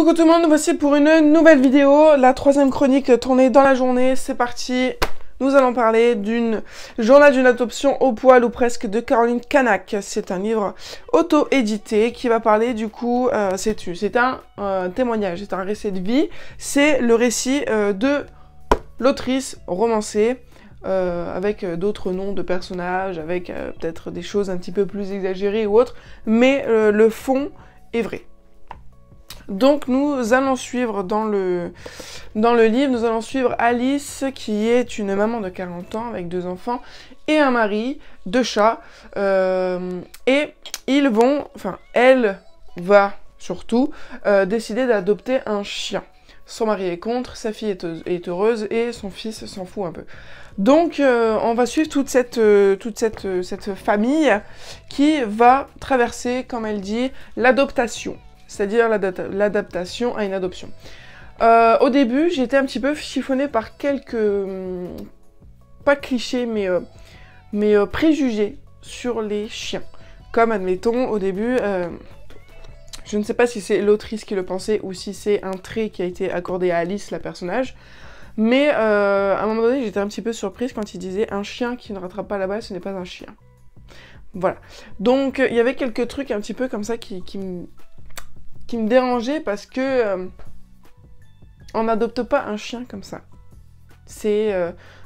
Coucou tout le monde, nous voici pour une nouvelle vidéo, la troisième chronique tournée dans la journée, c'est parti. Nous allons parler d'une journal d'une adoption au poil ou presque de Caroline Canac. C'est un livre auto-édité qui va parler du coup, c'est un témoignage, c'est un récit de vie, c'est le récit de l'autrice romancée, avec d'autres noms de personnages, avec peut-être des choses un petit peu plus exagérées ou autres, mais le fond est vrai. Donc nous allons suivre dans le livre, nous allons suivre Alice qui est une maman de 40 ans avec 2 enfants et un mari, 2 chats, et ils vont, enfin elle va surtout décider d'adopter un chien. Son mari est contre, sa fille est heureuse et son fils s'en fout un peu. Donc on va suivre toute cette famille qui va traverser, comme elle dit, l'adaptation. C'est-à-dire l'adaptation à une adoption. Au début, j'étais un petit peu chiffonnée par quelques, pas clichés, mais préjugés sur les chiens. Comme, admettons, au début, je ne sais pas si c'est l'autrice qui le pensait ou si c'est un trait qui a été accordé à Alice, la personnage, mais à un moment donné, j'étais un petit peu surprise quand il disait « Un chien qui ne rattrape pas la balle, ce n'est pas un chien ». Voilà. Donc, il y avait quelques trucs un petit peu comme ça qui me dérangeait parce que on n'adopte pas un chien comme ça. C'est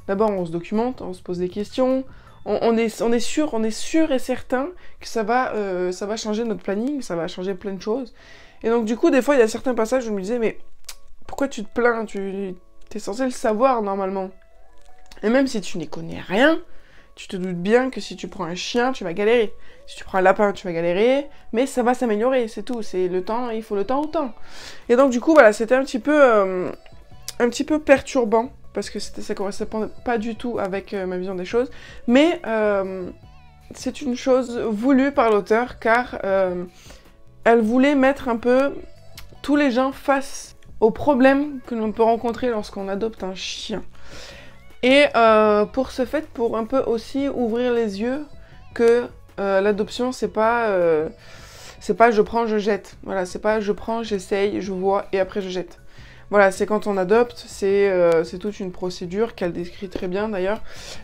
d'abord on se documente, on se pose des questions, on est sûr et certain que ça va changer notre planning, ça va changer plein de choses. Et donc du coup des fois il y a certains passages où je me disais mais pourquoi tu te plains, tu es censé le savoir normalement. Et même si tu n'y connais rien, tu te doutes bien que si tu prends un chien, tu vas galérer. Si tu prends un lapin, tu vas galérer, mais ça va s'améliorer, c'est tout. C'est le temps, il faut le temps au temps. Et donc du coup, voilà, c'était un petit peu perturbant, parce que ça correspondait pas du tout avec ma vision des choses. Mais c'est une chose voulue par l'auteur, car elle voulait mettre un peu tous les gens face aux problèmes que l'on peut rencontrer lorsqu'on adopte un chien. Et pour ce fait, pour un peu aussi ouvrir les yeux que l'adoption, c'est pas je prends, je jette. Voilà, c'est pas je prends, j'essaye, je vois et après je jette. Voilà, c'est quand on adopte, c'est toute une procédure qu'elle décrit très bien d'ailleurs,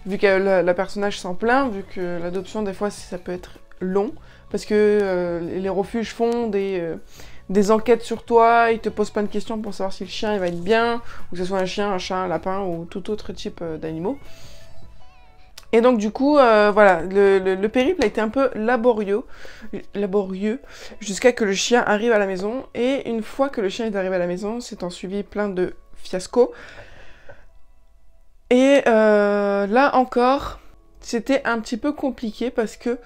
vu que la personnage s'en plaint, vu que l'adoption des fois ça peut être long, parce que les refuges font des enquêtes sur toi, ils te posent plein de questions pour savoir si le chien il va être bien, ou que ce soit un chien, un chat, un lapin ou tout autre type d'animaux. Et donc du coup, voilà, le périple a été un peu laborieux, jusqu'à que le chien arrive à la maison. Et une fois que le chien est arrivé à la maison, c'est en suivi plein de fiascos. Et là encore, c'était un petit peu compliqué parce que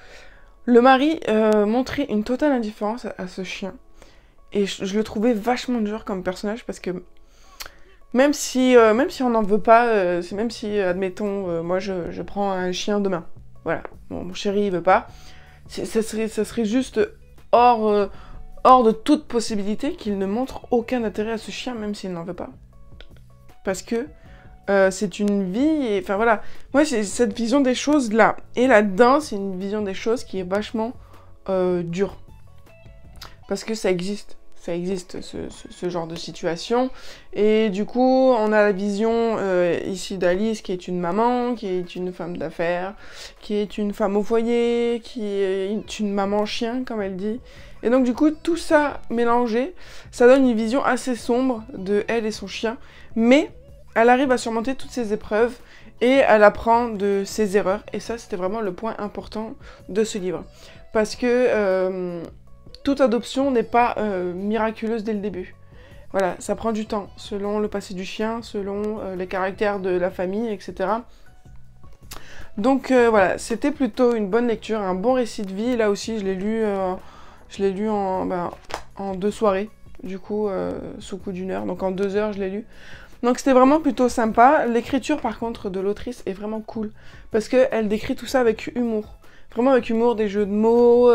le mari montrait une totale indifférence à ce chien. Et je le trouvais vachement dur comme personnage parce que même si on n'en veut pas, même si, admettons, moi je prends un chien demain, voilà, bon, mon chéri il veut pas, ça serait juste hors de toute possibilité qu'il ne montre aucun intérêt à ce chien même s'il n'en veut pas. Parce que c'est une vie, et enfin voilà, moi j'ai cette vision des choses là, et là-dedans c'est une vision des choses qui est vachement dure. Parce que ça existe ce genre de situation, et du coup on a la vision ici d'Alice qui est une maman, qui est une femme d'affaires, qui est une femme au foyer, qui est une maman chien comme elle dit, et donc du coup tout ça mélangé, ça donne une vision assez sombre de elle et son chien, mais elle arrive à surmonter toutes ces épreuves et elle apprend de ses erreurs, et ça c'était vraiment le point important de ce livre, parce que toute adoption n'est pas miraculeuse dès le début. Voilà, ça prend du temps, selon le passé du chien, selon les caractères de la famille, etc. Donc voilà, c'était plutôt une bonne lecture, un bon récit de vie. Là aussi, je l'ai lu en 2 soirées, du coup, sous coup d'1 heure, donc en 2 heures, je l'ai lu. Donc c'était vraiment plutôt sympa. L'écriture, par contre, de l'autrice est vraiment cool, parce qu'elle décrit tout ça avec humour. Vraiment avec humour, des jeux de mots...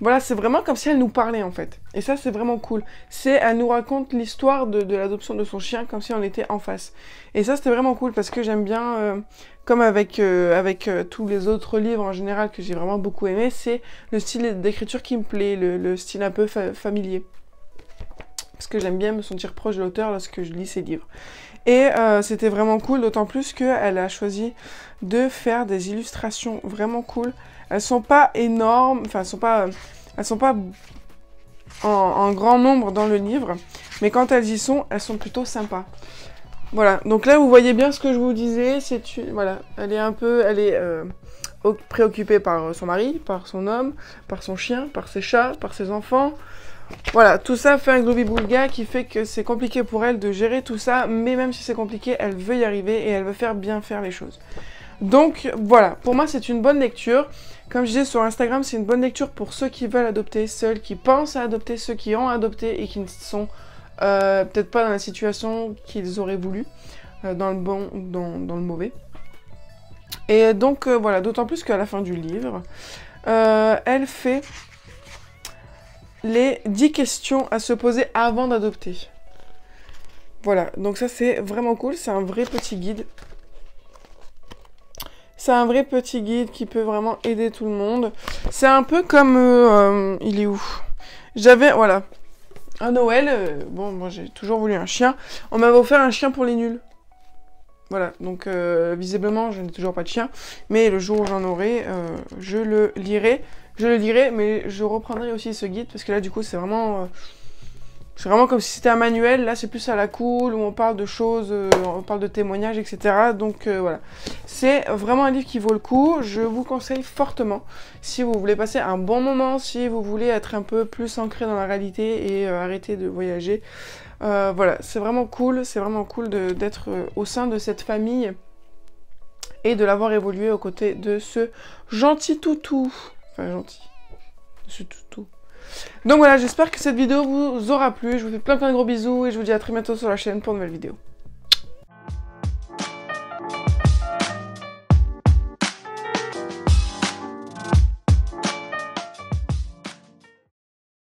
Voilà, c'est vraiment comme si elle nous parlait en fait. Et ça, c'est vraiment cool. Elle nous raconte l'histoire de l'adoption de son chien comme si on était en face. Et ça, c'était vraiment cool parce que j'aime bien, comme avec tous les autres livres en général que j'ai vraiment beaucoup aimé, c'est le style d'écriture qui me plaît, le style un peu familier. parce que j'aime bien me sentir proche de l'auteur lorsque je lis ses livres. Et c'était vraiment cool, d'autant plus qu'elle a choisi de faire des illustrations vraiment cool. Elles sont pas énormes, enfin elles sont pas en grand nombre dans le livre, mais quand elles y sont, elles sont plutôt sympas. Voilà, donc là vous voyez bien ce que je vous disais, voilà, elle est préoccupée par son mari, par son homme, par son chien, par ses chats, par ses enfants. Voilà, tout ça fait un globi-boulga qui fait que c'est compliqué pour elle de gérer tout ça, mais même si c'est compliqué, elle veut y arriver et elle veut bien faire les choses. Donc voilà, pour moi c'est une bonne lecture. Comme je disais sur Instagram, c'est une bonne lecture pour ceux qui veulent adopter seuls, qui pensent à adopter, ceux qui ont adopté et qui ne sont peut-être pas dans la situation qu'ils auraient voulu, dans le bon, dans le mauvais. Et donc voilà, d'autant plus qu'à la fin du livre, elle fait les 10 questions à se poser avant d'adopter. Voilà, donc ça c'est vraiment cool, c'est un vrai petit guide. C'est un vrai petit guide qui peut vraiment aider tout le monde. C'est un peu comme... il est où? J'avais, voilà, à Noël, bon, moi j'ai toujours voulu un chien. On m'avait offert un chien pour les nuls. Voilà, donc visiblement je n'ai toujours pas de chien. Mais le jour où j'en aurai, je le lirai. Je le lirai, mais je reprendrai aussi ce guide. Parce que là, du coup, c'est vraiment comme si c'était un manuel. Là, c'est plus à la cool, où on parle de choses, on parle de témoignages, etc. Donc voilà. C'est vraiment un livre qui vaut le coup. Je vous conseille fortement. Si vous voulez passer un bon moment, si vous voulez être un peu plus ancré dans la réalité et arrêter de voyager. Voilà, c'est vraiment cool d'être au sein de cette famille et de l'avoir évolué aux côtés de ce gentil toutou. Enfin, gentil. Ce toutou. Donc voilà, j'espère que cette vidéo vous aura plu. Je vous fais plein de gros bisous et je vous dis à très bientôt sur la chaîne pour une nouvelle vidéo.